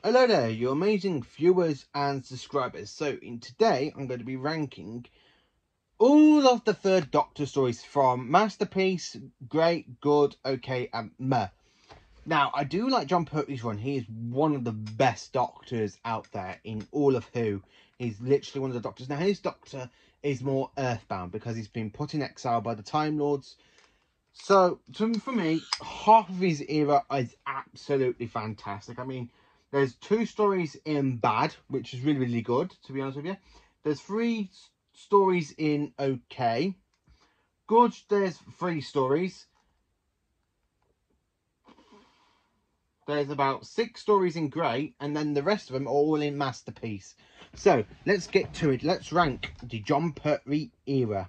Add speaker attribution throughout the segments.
Speaker 1: Hello there, you amazing viewers and subscribers. So today I'm going to be ranking all of the Third Doctor stories from Masterpiece, Great, Good, Okay and Meh. Now, I do like Jon Pertwee's run. He is one of the best Doctors out there in all of Who. He's literally one of the Doctors. Now, his Doctor is more earthbound because he's been put in exile by the Time Lords. So, for me, half of his era is absolutely fantastic. I mean, there's 2 stories in Bad, which is really, really good, to be honest with you. There's 3 stories in Okay. Good, there's 3 stories. There's about 6 stories in Great, and then the rest of them are all in Masterpiece. So, let's get to it. Let's rank the Jon Pertwee era.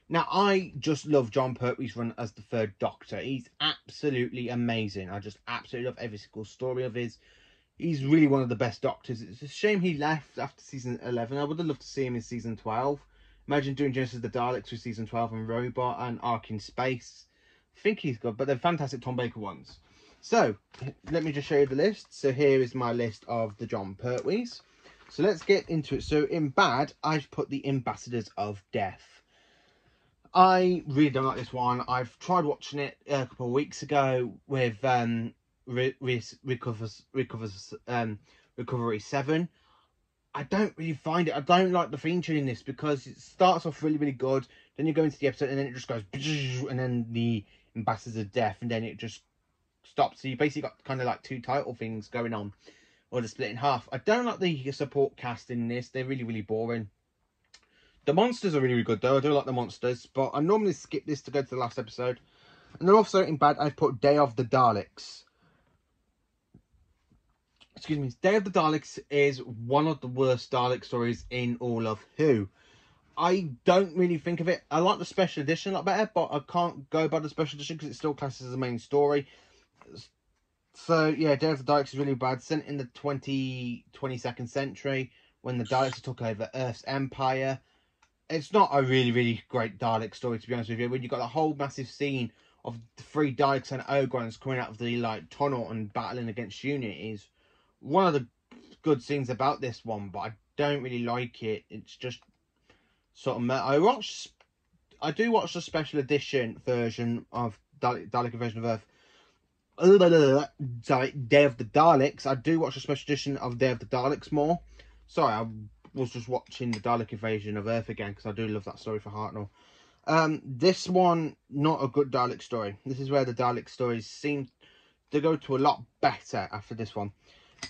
Speaker 1: Now, I just love Jon Pertwee's run as the Third Doctor. He's absolutely amazing. I just absolutely love every single story of his. He's really one of the best Doctors. It's a shame he left after season 11. I would have loved to see him in season 12. Imagine doing Genesis of the Daleks with season 12 and Robot and Ark in Space. I think he's good, but they're fantastic Tom Baker ones. So, let me just show you the list. So, here is my list of the Jon Pertwees. So, let's get into it. So, in Bad, I've put the Ambassadors of Death. I really don't like this one. I've tried watching it a couple of weeks ago with Recovery 7. I don't really find it. I don't like the theme tune in this because it starts off really, really good. Then you go into the episode and then it just goes, and then the Ambassadors of Death, and then it just stops. So you basically got kind of like 2 title things going on, or they're split in half. I don't like the support cast in this. They're really, really boring. The monsters are really, really good though. I do like the monsters, but I normally skip this to go to the last episode. And then also in Bad, I've put Day of the Daleks. Excuse me. Day of the Daleks is one of the worst Dalek stories in all of Who. I don't really think of it. I like the special edition a lot better, but I can't go by the special edition because it still classes as the main story. So yeah, Day of the Daleks is really bad. Sent in the 22nd century when the Daleks took over Earth's empire. It's not a really, really great Dalek story, to be honest with you. When you've got a whole massive scene of the 3 Daleks and Ogrons coming out of the tunnel and battling against Unit is one of the good scenes about this one, but I don't really like it. It's just sort of I do watch the special edition version of Dalek Invasion of Earth. Sorry, Day of the Daleks. I do watch the special edition of Day of the Daleks more. Sorry, I was just watching the Dalek Invasion of Earth again because I do love that story for Hartnell. This one, not a good Dalek story. This is where the Dalek stories seem to go to a lot better after this one.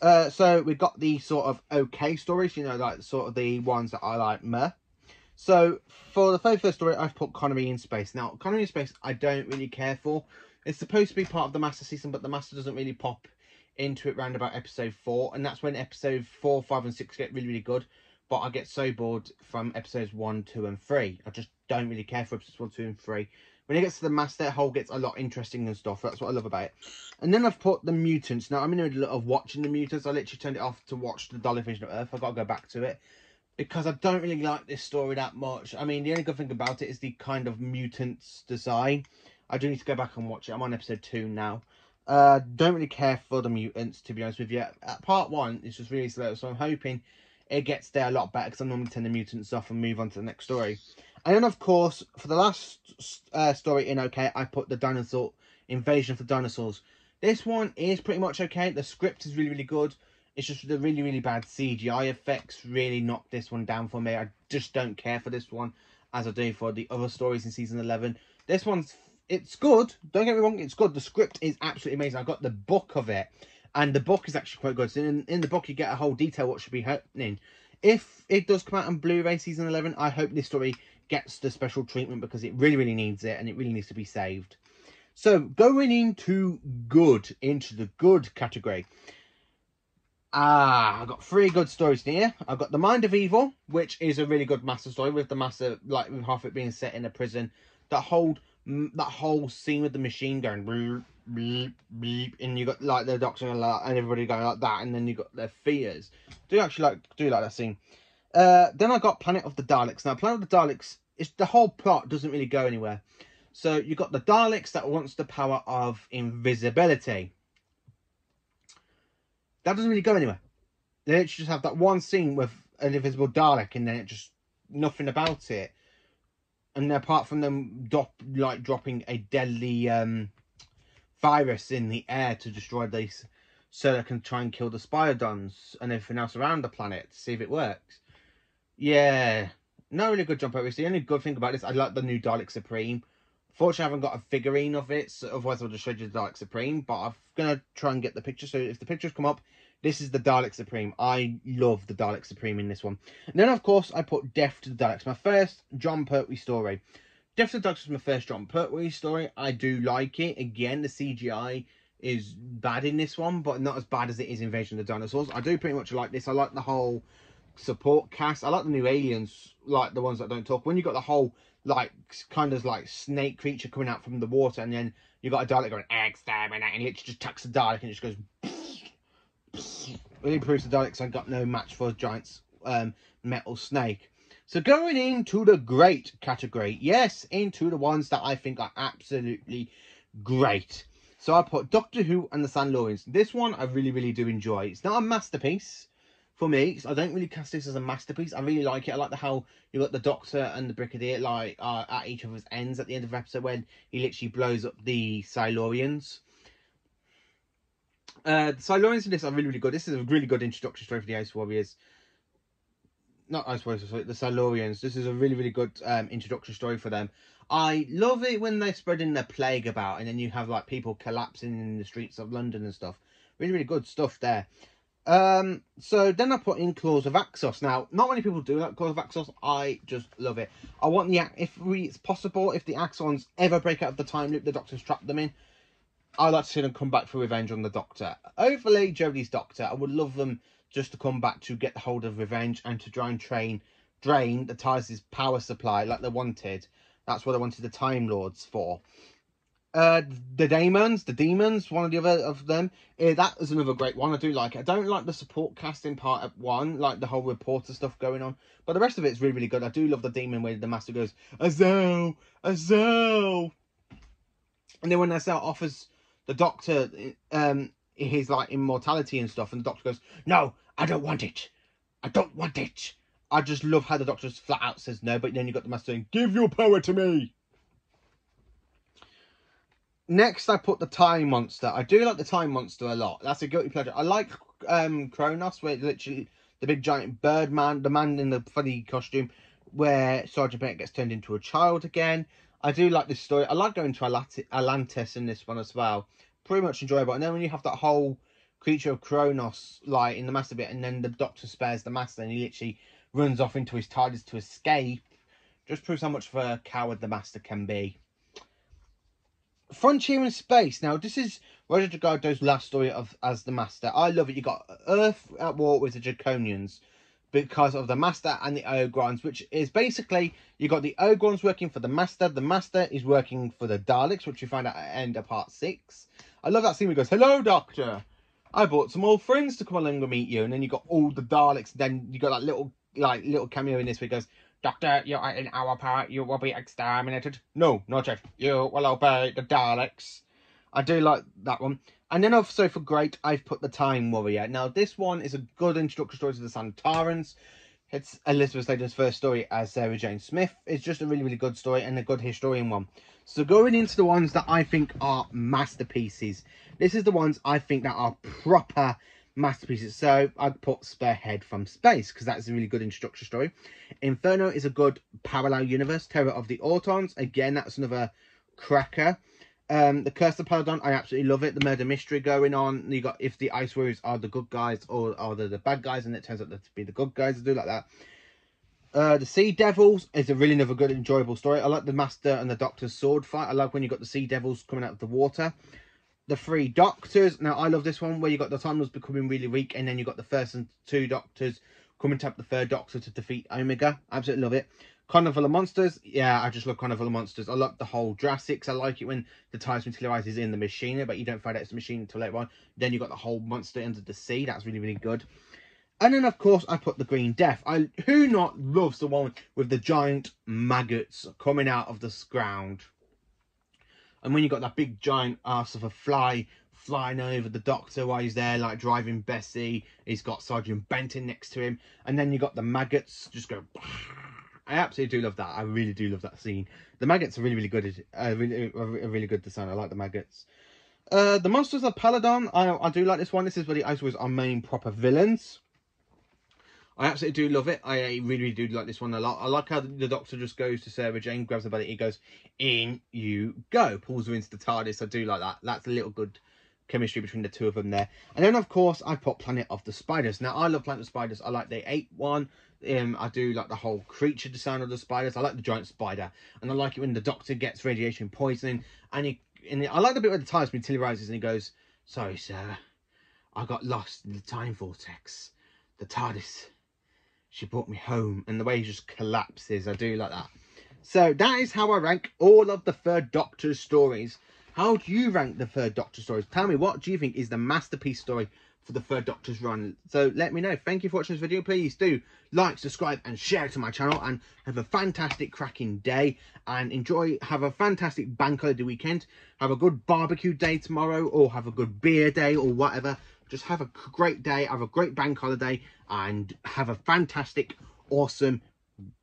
Speaker 1: So we got the sort of okay stories, you know, like sort of the ones that I like meh. So for the very first story, I've put Connery in Space. Now, Connery in Space, I don't really care for. It's supposed to be part of the Master season, but the Master doesn't really pop into it round about episode 4, and that's when episode 4, 5 and 6 get really, really good. But I get so bored from episodes 1, 2 and 3. I just don't really care for episodes 1, 2 and 3. When it gets to the Master, the whole gets a lot interesting and stuff. That's what I love about it. And then I've put the Mutants. Now, I'm in the middle of watching the Mutants. I literally turned it off to watch the Dalek Invasion of Earth. I've got to go back to it because I don't really like this story that much. I mean, the only good thing about it is the kind of Mutants design. I do need to go back and watch it. I'm on episode 2 now. Don't really care for the Mutants, to be honest with you. Part 1 is just really slow, so I'm hoping it gets there a lot better because I normally turn the Mutants off and move on to the next story. And then, of course, for the last story in OK, I put the Dinosaur Invasion of the Dinosaurs. This one is pretty much okay. The script is really, really good. It's just the really, really bad CGI effects really knocked this one down for me. I just don't care for this one as I do for the other stories in season 11. This one's, it's good. Don't get me wrong, it's good. The script is absolutely amazing. I got the book of it, and the book is actually quite good. So in the book, you get a whole detail what should be happening. If it does come out on Blu-ray season 11, I hope this story gets the special treatment because it really, really needs it, and it really needs to be saved. So going into the good category. I've got 3 good stories here. I've got The Mind of Evil, which is a really good Master story with the Master, like with half it being set in a prison. That whole scene with the machine going bleep, bleep, bleep, and you got like the Doctor and everybody going like that, and then you got their fears. Do like that scene. Then I got Planet of the Daleks. Now, Planet of the Daleks is the whole plot doesn't really go anywhere. So you got the Daleks that wants the power of invisibility. that doesn't really go anywhere. They literally just have that one scene with an invisible Dalek, and then it just nothing about it. And apart from them dropping a deadly virus in the air to destroy these, so they can try and kill the Spiodons and everything else around the planet to see if it works. Yeah, no really good Jon Pertwee. The only good thing about this, I like the new Dalek Supreme. Fortunately, I haven't got a figurine of it, so otherwise I'll just show you the Dalek Supreme. But I'm gonna try and get the picture. So if the pictures come up, this is the Dalek Supreme. I love the Dalek Supreme in this one. And then, of course, I put Death to the Daleks. My first Jon Pertwee story. Death to the Daleks was my first Jon Pertwee story. I do like it. Again, the CGI is bad in this one, but not as bad as it is in Invasion of the Dinosaurs. I do pretty much like this. I like the whole support cast. I like the new aliens, like the ones that don't talk. When you got the whole kind of snake creature coming out from the water, and then you got a Dalek going exterminate, and it literally just attacks the Dalek and it just goes. Really proves the Daleks I got no match for a giant metal snake. So going into the great category, yes, into the ones that I think are absolutely great. So I put Doctor Who and the Silurians. This one I really do enjoy. It's not a masterpiece for me. I don't really cast this as a masterpiece. I really like it. I like how you got the Doctor and the Brigadier at each other's ends at the end of the episode when he literally blows up the Silurians. The Silurians in this are really good. This is a really good introductory story for the Ice Warriors. Not Ice Warriors, sorry, the Silurians. This is a really good introductory story for them. I love it when they're spreading the plague about, and then you have people collapsing in the streets of London and stuff. Really good stuff there. So then I put in Claws of Axos. Now, not many people do like Claws of Axos. I just love it. I want it's possible, if the Axons ever break out of the time loop the Doctor's trapped them in, I'd like to see them come back for revenge on the Doctor. Hopefully, Jodie's Doctor. I would love them just to come back to get the hold of revenge and to try and drain the TARDIS's power supply like they wanted. That's what I wanted the Time Lords for. The demons, one of the other of them. That is another great one. I do like it. I don't like the support cast in part of one, like the whole reporter stuff going on. But the rest of it's really good. I do love the demon where the Master goes, Azel, Azel. And then when Azel offers the Doctor his immortality and stuff, and the Doctor goes, no, I don't want it. I don't want it. I just love how the Doctor just flat out says no, but then you got the Master saying, give your power to me. Next, I put the Time Monster. I do like the Time Monster a lot. That's a guilty pleasure. I like Kronos, where literally the big giant bird man, the man in the funny costume, where Sergeant Bennett gets turned into a child again. I do like this story. I like going to Atlantis in this one as well. Pretty much enjoyable. And then when you have that whole creature of Kronos, in the Master bit, and then the Doctor spares the Master, and he literally runs off into his TARDIS to escape, just proves how much of a coward the Master can be. Frontier in Space. Now, this is Roger Delgado's last story as the Master. I love it. You got Earth at war with the Draconians because of the Master and the Ogrons, which is basically, you got the Ogrons working for the Master is working for the Daleks, which you find out at the end of part 6. I love that scene where he goes, hello, Doctor. I brought some old friends to come along and meet you. And then you got all the Daleks. Then you got that little cameo in this where he goes, Doctor, you are in our power. You will be exterminated. No, not yet. You will obey the Daleks. I do like that one. And then also for great, I've put the Time Warrior. Now, this one is a good introductory story to the Santarans. It's Elizabeth Sladen's first story as Sarah Jane Smith. It's just a really good story and a good historian one. So going into the ones that I think are masterpieces. This is the ones I think that are proper masterpieces. So I'd put Spearhead from Space, because that's a really good introductory story. Inferno is a good parallel universe. Terror of the Autons, again, that's another cracker. The Curse of Peladon, I absolutely love it. The murder mystery going on. You got if the Ice Warriors are the good guys or are the bad guys, and it turns out to be the good guys. I do like that. The Sea Devils is a really another good, enjoyable story. I like the Master and the Doctor's sword fight. I like when you got the Sea Devils coming out of the water. The Three Doctors. Now, I love this one where you got the Time Lords becoming really weak, and then you got the first and two Doctors coming to help the third Doctor to defeat Omega. Absolutely love it. Carnival of Monsters. Yeah, I just love Carnival of Monsters. I like the whole Jurassics. I like it when the TARDIS materializes in the machine, but you don't find out it's the machine until later on. Then you got the whole monster under the sea. That's really good. And then, of course, I put the Green Death. Who not loves the one with the giant maggots coming out of the ground? And when you got that big giant ass of a fly flying over the Doctor while he's there, like driving Bessie. He's got Sergeant Benton next to him, and then you got the maggots just go. I absolutely do love that. I really do love that scene. The maggots are really good. Really good design. I like the maggots. The Monsters of Paladon. I do like this one. This is really, I suppose, our main proper villains. I absolutely do love it. I really do like this one a lot. I like how the Doctor just goes to Sarah Jane, grabs her by the ear, goes, in you go, pulls her into the TARDIS. I do like that. That's a little good chemistry between the two of them there. And then, of course, I put Planet of the Spiders. Now, I love Planet of the Spiders. I like the 8th one. I do like the whole creature design of the spiders. I like the giant spider. And I like it when the Doctor gets radiation poisoning. And I like the bit where the TARDIS materializes and he goes, sorry, sir. I got lost in the time vortex. The TARDIS... she brought me home, and the way he just collapses, I do like that. So that is how I rank all of the Third Doctor's stories. How do you rank the Third Doctor stories? Tell me, what do you think is the masterpiece story for the Third Doctor's run? So let me know. Thank you for watching this video. Please do like, subscribe, and share it to my channel. And have a fantastic, cracking day. And enjoy. Have a fantastic bank holiday weekend. Have a good barbecue day tomorrow, or have a good beer day, or whatever. Just have a great day, have a great bank holiday, and have a fantastic, awesome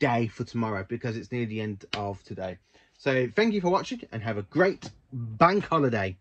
Speaker 1: day for tomorrow, because it's near the end of today. So thank you for watching, and have a great bank holiday.